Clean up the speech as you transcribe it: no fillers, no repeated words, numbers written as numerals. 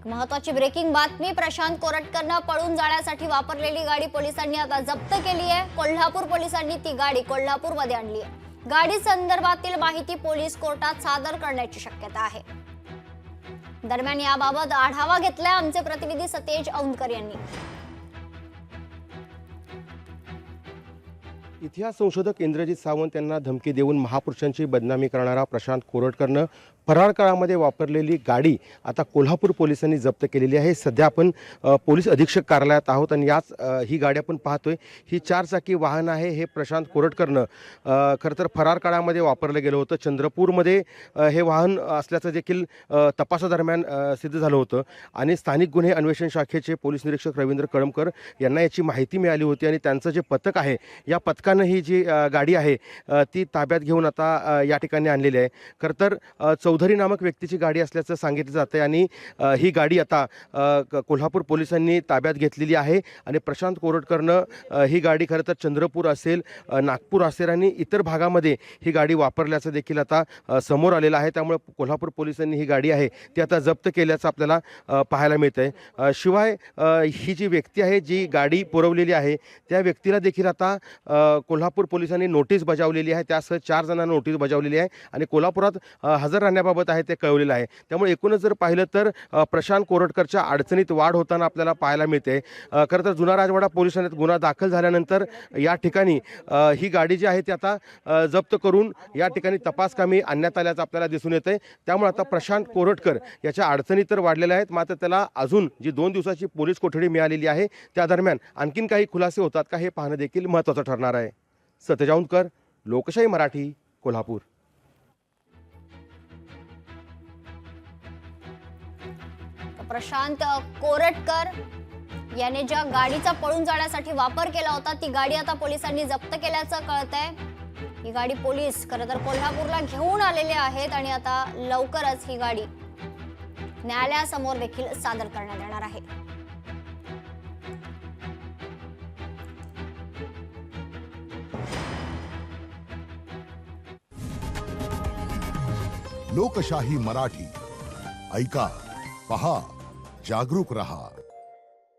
महत्वाची ब्रेकिंग बातमी, प्रशांत कोरटकरनं पळून जाण्यासाठी वापरलेली गाडी पोलिसांनी आता जप्त केली आहे। कोल्हापूर पोलिसांनी ती गाडी कोल्हापूरमध्ये आणली आहे। गाडी संदर्भातील माहिती पोलीस कोर्टात सादर करण्याची शक्यता आहे। दरम्यान याबाबत आढावा घेतलाय आमचे प्रतिनिधी सतेज औंधकर यांनी। इतिहास संशोधक इंद्रजित सावंत यांना धमकी देऊन महापुरुषांची बदनामी करणारा प्रशांत कोरटकरनं फरार काळामध्ये वापरलेली गाडी आता कोल्हापूर पोलिसांनी जप्त केलेली आहे। सध्या आपण पोलीस अधीक्षक कार्यालयात आहोत आणि याच ही गाडी आपण पाहतोय। ही 4 चाकी वाहन आहे। हे प्रशांत कोरटकरनं खरं तर फरार काळामध्ये वापरलं गेलं होतं। चंद्रपूरमध्ये हे वाहन असल्याचं देखील तपासादरम्यान सिद्ध झालं होतं आणि स्थानिक गुन्हे अन्वेषण शाखेचे पोलीस निरीक्षक रवींद्र कळमकर यांना याची माहिती मिळाली होती आणि त्यांचं जे पथक आहे या पथकानं ही जी गाडी आहे ती ताब्यात घेऊन आता या ठिकाणी आणलेली आहे। खरं तर चौधरी नामक व्यक्तीची गाडी असल्याचं सांगितलं जातं आणि ही गाडी आता कोल्हापूर पोलिसांनी ताब्यात घेतलेली आहे आणि प्रशांत कोरटकरनं ही गाडी खरं तर चंद्रपूर असेल, नागपूर असेल आणि इतर भागामध्ये ही गाडी वापरल्याचं देखील आता समोर आलेलं आहे। त्यामुळे कोल्हापूर पोलिसांनी ही गाडी आहे ती आता जप्त केल्याचं आपल्याला पाहायला मिळतंय। शिवाय ही जी व्यक्ती आहे जी गाडी पुरवलेली आहे त्या व्यक्तीला देखील आता कोल्हापूर पोलिसांनी नोटीस बजावलेली आहे। त्यासह 4 जणांना नोटीस बजावलेली आहे आणि कोल्हापुरात हजर राहण्याबाबत आहे ते कळवलेलं आहे। त्यामुळे एकूणच जर पाहिलं तर प्रशांत कोरटकरच्या अडचणीत वाढ होताना आपल्याला पाहायला मिळते। खरं तर जुना राजवाडा पोलीस ठाण्यात गुन्हा दाखल झाल्यानंतर या ठिकाणी ही गाडी जी आहे ती आता जप्त करून या ठिकाणी तपासकामी आणण्यात आल्याचं आपल्याला दिसून येतंय। त्यामुळे आता प्रशांत कोरटकर याच्या अडचणी तर वाढलेल्या आहेत, मात्र त्याला अजून जी 2 दिवसाची पोलीस कोठडी मिळालेली आहे त्या दरम्यान आणखीन काही खुलासे होतात का हे पाहणं देखील महत्त्वाचं ठरणार आहे। सतेज औंधकर, लोकशाही मराठी, कोल्हापूर। प्रशांत कोरटकर याने ज्या गाडीचा पळून जाण्यासाठी वापर केला होता ती गाडी आता पोलिसांनी जप्त केल्याचं कळतंय। ही गाडी पोलीस खरं तर कोल्हापूरला घेऊन आलेले आहेत आणि आता लवकरच ही गाडी न्यायालयासमोर देखील सादर करण्यात येणार आहे। लोकशाही मराठी ऐका, पहा, जागरूक रहा।